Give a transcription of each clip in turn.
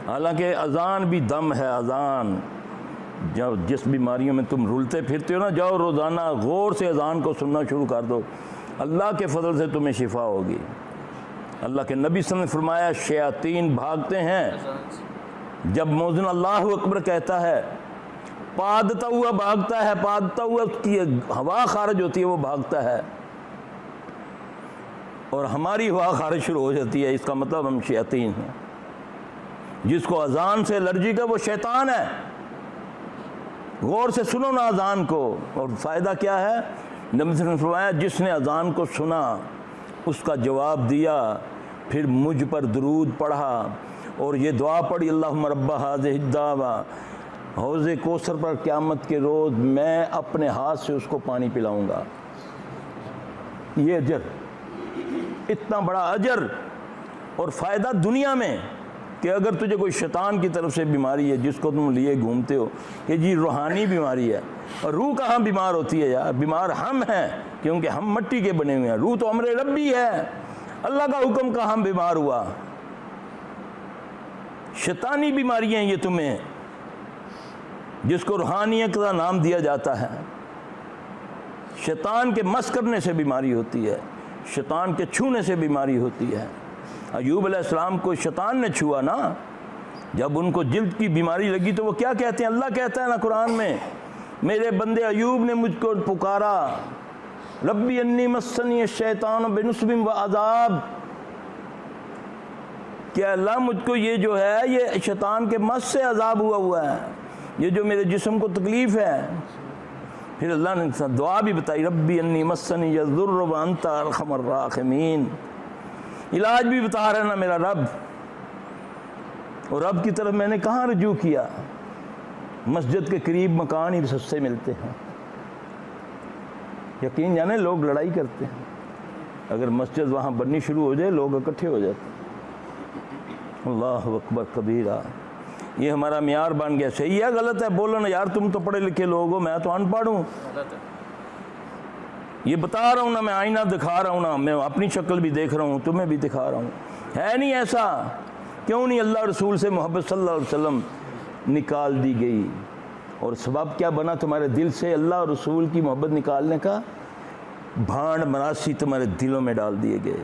حالانکہ اذان بھی دم ہے، اذان جس بیماریوں میں تم رولتے پھرتے ہو نا، جاؤ روزانہ غور سے اذان کو سننا شروع کر دو، اللہ کے فضل سے تمہیں شفا ہوگی۔ اللہ کے نبی صلی اللہ علیہ وسلم نے فرمایا شیاطین بھاگتے ہیں جب مؤذن اللہ اکبر کہتا ہے، پادتا ہوا بھاگتا ہے، پادتا ہوا اس کی ہوا خارج ہوتی ہے، وہ بھاگتا ہے، اور ہماری ہوا خارج شروع ہو جاتی ہے، اس کا مطلب ہم شیاطین ہیں۔ جس کو اذان سے الرجی کا وہ شیطان ہے۔ غور سے سنو نا اذان کو، اور فائدہ کیا ہے؟ نبی صلی اللہ علیہ وسلم نے فرمایا جس نے اذان کو سنا، اس کا جواب دیا، پھر مجھ پر درود پڑھا اور یہ دعا پڑھی، اللہم رب ھذہ الدعوہ، حوض کوثر پر قیامت کے روز میں اپنے ہاتھ سے اس کو پانی پلاؤں گا۔ یہ اجر، اتنا بڑا اجر اور فائدہ دنیا میں، کہ اگر تجھے کوئی شیطان کی طرف سے بیماری ہے جس کو تم لیے گھومتے ہو کہ جی روحانی بیماری ہے، اور روح کہاں بیمار ہوتی ہے یار؟ بیمار ہم ہیں، کیونکہ ہم مٹی کے بنے ہوئے ہیں، روح تو امر ربی ہے، اللہ کا حکم کہاں بیمار ہوا؟ شیطانی بیماریاں یہ تمہیں، جس کو روحانیت کا نام دیا جاتا ہے۔ شیطان کے مس کرنے سے بیماری ہوتی ہے، شیطان کے چھونے سے بیماری ہوتی ہے۔ ایوب علیہ السلام کو شیطان نے چھوا نا، جب ان کو جلد کی بیماری لگی تو وہ کیا کہتے ہیں؟ اللہ کہتا ہے نا قرآن میں، میرے بندے ایوب نے مجھ کو پکارا، ربی انی مسنی الشیطان بنصب وعذاب، کہ اللہ مجھ کو یہ جو ہے یہ شیطان کے مس سے عذاب ہوا ہے، یہ جو میرے جسم کو تکلیف ہے۔ پھر اللہ نے دعا بھی بتائی، ربی انی مسنی الضر وانت ارحم الراحمین، علاج بھی بتا رہا نا میرا رب، اور رب کی طرف میں نے کہاں رجوع کیا؟ مسجد کے قریب مکان ہی سستے ملتے ہیں، یقین جانے لوگ لڑائی کرتے ہیں، اگر مسجد وہاں بننی شروع ہو جائے لوگ اکٹھے ہو جاتے ہیں۔ اللہ اکبر کبیرہ، یہ ہمارا معیار بن گیا۔ صحیح ہے غلط ہے؟ بولو نا یار، تم تو پڑھے لکھے لوگ ہو، میں تو ان پڑھ ہوں، یہ بتا رہا ہوں نا، میں آئینہ دکھا رہا ہوں نا، میں اپنی شکل بھی دیکھ رہا ہوں، تمہیں بھی دکھا رہا ہوں، ہے نہیں ایسا؟ کیوں نہیں اللہ رسول سے محبت صلی اللہ علیہ وسلم نکال دی گئی؟ اور سبب کیا بنا تمہارے دل سے اللہ اور رسول کی محبت نکالنے کا؟ بھانڈ مناسی تمہارے دلوں میں ڈال دیے گئے،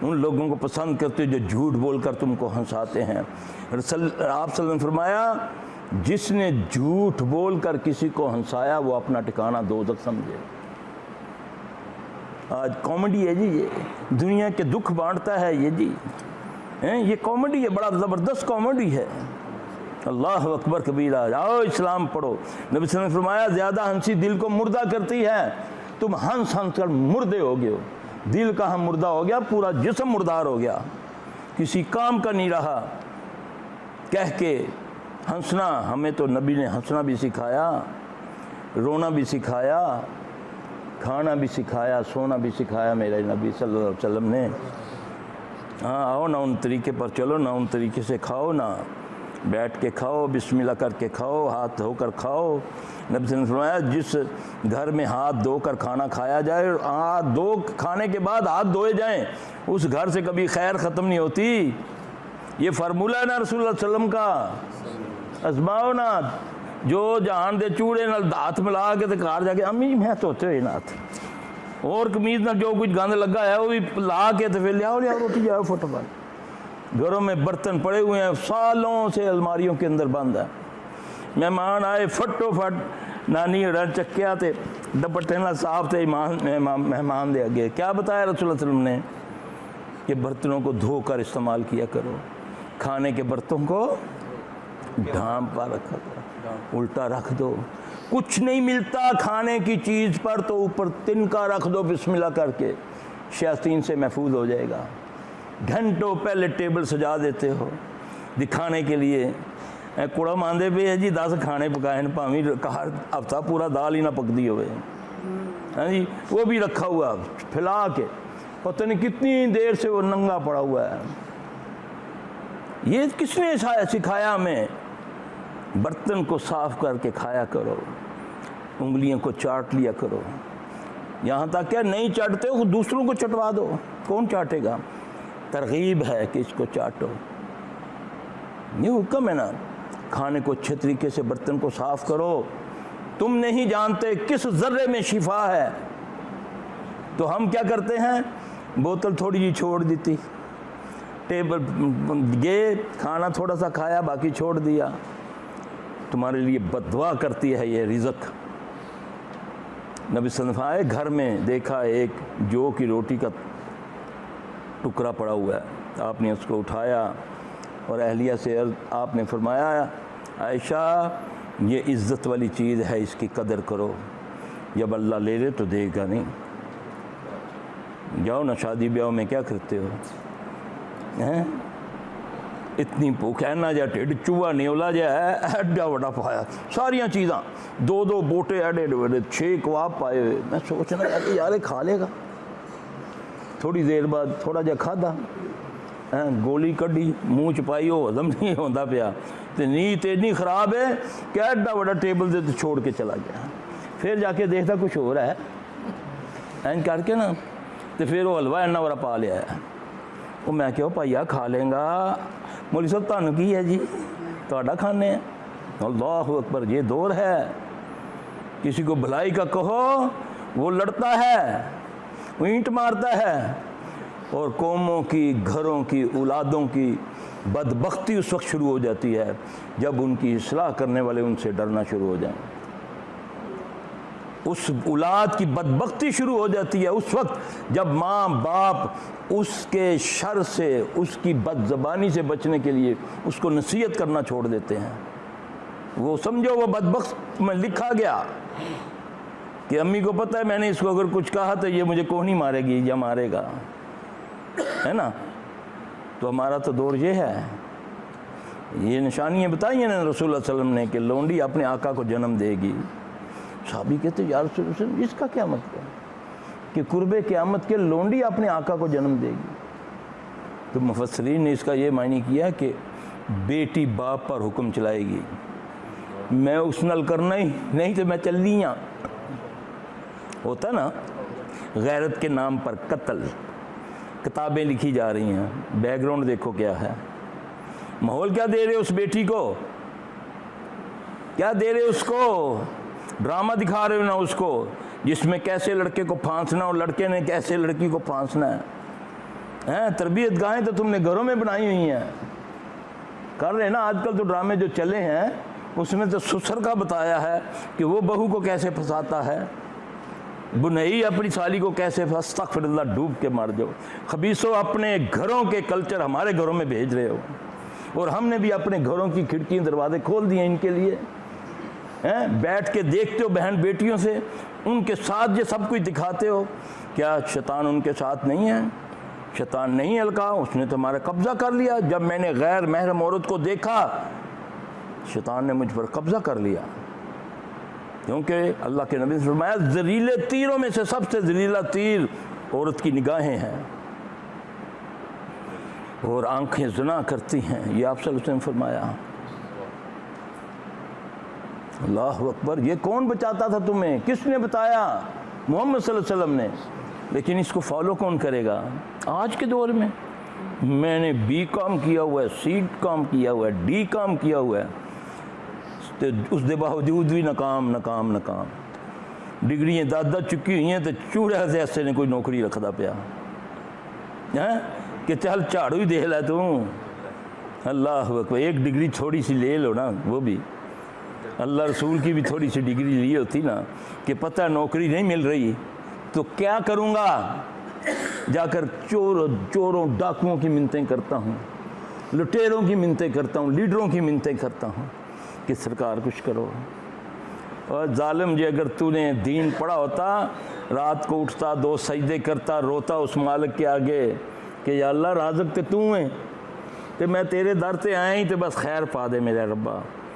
ان لوگوں کو پسند کرتے جو جھوٹ بول کر تم کو ہنساتے ہیں۔ آپ صلی اللہ علیہ وسلم نے فرمایا جس نے جھوٹ بول کر کسی کو ہنسایا وہ اپنا ٹھکانہ دوزخ سمجھے۔ آج کامیڈی ہے جی، یہ دنیا کے دکھ بانٹتا ہے یہ جی، یہ کامیڈی ہے، بڑا زبردست کامیڈی ہے۔ اللہ اکبر کبیرہ، آؤ اسلام پڑھو۔ نبی صلی اللہ علیہ وسلم نے فرمایا زیادہ ہنسی دل کو مردہ کرتی ہے، تم ہنس ہنس کر مردے ہو گئے ہو، دل کا ہم مردہ ہو گیا، پورا جسم مردار ہو گیا، کسی کام کا نہیں رہا۔ کہہ کے ہنسنا، ہمیں تو نبی نے ہنسنا بھی سکھایا، رونا بھی سکھایا، کھانا بھی سکھایا، سونا بھی سکھایا میرے نبی صلی اللہ علیہ وسلم نے۔ ہاں آؤ نا، ان طریقے پر چلو نا، ان طریقے سے کھاؤ نا، بیٹھ کے کھاؤ، بسم اللہ کر کے کھاؤ، ہاتھ دھو کر کھاؤ۔ نبی صلی اللہ علیہ وسلم نے فرمایا جس گھر میں ہاتھ دھو کر کھانا کھایا جائے، ہاتھ دھو کھانے کے بعد ہاتھ دھوئے جائیں، اس گھر سے کبھی خیر ختم نہیں ہوتی۔ یہ فارمولہ ہے نا رسول اللہ صلی اللہ علیہ وسلم کا، ازماؤ نا۔ جو جہان دے چوڑے نال ہاتھ ملا کے تے گھر جا کے امی میں دھوتے ہوئے ناتھ، اور قمیض نہ جو کچھ گند لگا ہے وہ بھی لا کے تے پھر لیاؤ روٹی جاؤ فٹ بال۔ گھروں میں برتن پڑے ہوئے ہیں سالوں سے الماریوں کے اندر بند ہے، مہمان آئے فٹو فٹ نانی اڑا چکیا تے دپٹے نال صاف تے مہمان دے اگے۔ کیا بتایا رسول اللہ صلی اللہ علیہ وسلم نے؟ کہ برتنوں کو دھو کر استعمال کیا کرو، کھانے کے برتن کو ڈھانپ پر رکھا کرو، الٹا رکھ دو۔ کچھ نہیں ملتا کھانے کی چیز پر تو اوپر تنکا رکھ دو بسم اللہ کر کے، شیاطین سے محفوظ ہو جائے گا۔ گھنٹوں پہلے ٹیبل سجا دیتے ہو دکھانے کے لیے، کوڑا ماندے پہ ہے جی 10 کھانے پکائے پاویں ہفتہ پورا دال ہی نہ پکدی ہوئے، ہاں جی وہ بھی رکھا ہوا پھیلا کے، پتہ نہیں کتنی دیر سے وہ ننگا پڑا ہوا ہے۔ یہ کس نے سکھایا ہمیں؟ برتن کو صاف کر کے کھایا کرو، انگلیوں کو چاٹ لیا کرو، یہاں تک کہ نہیں چاٹتے ہو دوسروں کو چٹوا دو، کون چاٹے گا؟ ترغیب ہے کہ اس کو چاٹو۔ یہ حکم ہے نا، کھانے کو اچھے طریقے سے برتن کو صاف کرو، تم نہیں جانتے کس ذرے میں شفا ہے۔ تو ہم کیا کرتے ہیں، بوتل تھوڑی جی چھوڑ دیتی، ٹیبل گئے کھانا تھوڑا سا کھایا باقی چھوڑ دیا، تمہارے لیے بد دعا کرتی ہے یہ رزق۔ نبی صلی اللہ علیہ وسلم آئے گھر میں، دیکھا ایک جو کی روٹی کا ٹکڑا پڑا ہوا ہے، آپ نے اس کو اٹھایا اور اہلیہ سے آپ نے فرمایا عائشہ یہ عزت والی چیز ہے، اس کی قدر کرو، جب اللہ لے لے تو دے گا نہیں۔ جاؤ نا شادی بیاہ میں کیا کرتے ہو، اتنی بھوک ہے نہ جا ٹھڈ چوہا نیولا جا ہے ایڈا وڈا پایا، ساریاں چیزاں، دو دو بوٹے ایڈے ایڈے 6 کباب پائے ہوئے، میں سوچنا یار کھا لے گا، تھوڑی دیر بعد تھوڑا جا کھادا، گولی کڈی منہ چ پائی، ہو ہضم نہیں ہوتا پیا، تو نیت اتنی خراب ہے کہ ایڈا بڑا ٹیبل دے تو چھوڑ کے چلا گیا۔ پھر جا کے دیکھتا کچھ ہو رہا ہے، این کر کے نا تو پھر وہ حلوہ اینا بڑا پا لیا ہے، وہ میں کہو پائیا کھا لیں گا، مولوی صاحب تانوں کی ہے جی تہاڈا کھانے ہیں۔ اللہ اکبر، یہ دور ہے، کسی کو بھلائی کا کہو وہ لڑتا ہے، وہ اینٹ مارتا ہے، اور قوموں کی، گھروں کی، اولادوں کی بدبختی اس وقت شروع ہو جاتی ہے جب ان کی اصلاح کرنے والے ان سے ڈرنا شروع ہو جائیں۔ اس اولاد کی بدبختی شروع ہو جاتی ہے اس وقت جب ماں باپ اس کے شر سے، اس کی بد زبانی سے بچنے کے لیے اس کو نصیحت کرنا چھوڑ دیتے ہیں۔ وہ سمجھو وہ بدبخت میں لکھا گیا کہ امی کو پتہ ہے میں نے اس کو اگر کچھ کہا تو یہ مجھے کوہنی مارے گی یا مارے گا، ہے نا۔ تو ہمارا تو دور یہ ہے، یہ نشانیاں بتائی ہیں رسول اللہ صلی اللہ علیہ وسلم نے کہ لونڈی اپنے آقا کو جنم دے گی۔ صحابی کہتے یا رسول اللہ صلی اللہ علیہ وسلم اس کا کیا مطلب کہ قرب قیامت کے لونڈی اپنے آقا کو جنم دے گی؟ تو مفسرین نے اس کا یہ معنی کیا کہ بیٹی باپ پر حکم چلائے گی، میں اس نل کرنا ہی نہیں تو میں چل لیاں، ہوتا نا غیرت کے نام پر قتل، کتابیں لکھی جا رہی ہیں، بیک گراؤنڈ دیکھو کیا ہے، ماحول کیا دے رہے اس بیٹی کو، کیا دے رہے اس کو، ڈرامہ دکھا رہے ہو نا اس کو، جس میں کیسے لڑکے کو پھانسنا اور لڑکے نے کیسے لڑکی کو پھانسنا ہے۔ تربیت گاہیں تو تم نے گھروں میں بنائی ہوئی ہیں، کر رہے نا آج کل تو ڈرامے جو چلے ہیں اس میں تو سسر کا بتایا ہے کہ وہ بہو کو کیسے پھنساتا ہے، بنائی اپنی سالی کو کیسے، استغفر اللہ، ڈوب کے مار جاؤ۔ خبیثو اپنے گھروں کے کلچر ہمارے گھروں میں بھیج رہے ہو، اور ہم نے بھی اپنے گھروں کی کھڑکیاں دروازے کھول دیے ان کے لیے، بیٹھ کے دیکھتے ہو بہن بیٹیوں سے، ان کے ساتھ یہ سب کچھ دکھاتے ہو، کیا شیطان ان کے ساتھ نہیں ہے؟ شیطان نہیں ہلکا، اس نے تو ہمارا قبضہ کر لیا۔ جب میں نے غیر محرم عورت کو دیکھا شیطان نے مجھ پر قبضہ کر لیا، کیونکہ اللہ کے نبی نے فرمایا زہریلے تیروں میں سے سب سے زہریلا تیر عورت کی نگاہیں ہیں، اور آنکھیں زنا کرتی ہیں، یہ آپ صلی اللہ علیہ وسلم نے فرمایا۔ اللہ اکبر، یہ کون بچاتا تھا تمہیں؟ کس نے بتایا؟ محمد صلی اللہ علیہ وسلم نے۔ لیکن اس کو فالو کون کرے گا آج کے دور میں؟ میں نے بی کام کیا ہوا ہے، سی کام کیا ہوا ہے، ڈی کام کیا ہوا ہے، اس کے باوجود بھی ناکام ناکام ناکام، ڈگریاں دادا چکی ہوئی ہیں تو چوڑے سے ایسے نے کوئی نوکری رکھدا پیا کہ چل جھاڑو ہی دے لے تو۔ اللہ اکبر، ایک ڈگری تھوڑی سی لے لو نا، وہ بھی اللہ رسول کی بھی تھوڑی سی ڈگری لی ہوتی نا کہ پتہ نوکری نہیں مل رہی تو کیا کروں گا، جا کر چوروں ڈاکوؤں کی منتیں کرتا ہوں، لٹیروں کی منتیں کرتا ہوں، لیڈروں کی منتیں کرتا ہوں کہ سرکار کچھ کرو۔ اور ظالم جی اگر تو نے دین پڑھا ہوتا، رات کو اٹھتا، 2 سجدے کرتا، روتا اس مالک کے آگے کہ یا اللہ رازق تے تو ہیں، تے میں تیرے در تے آیا ہی تے بس خیر پا دے میرے ربا۔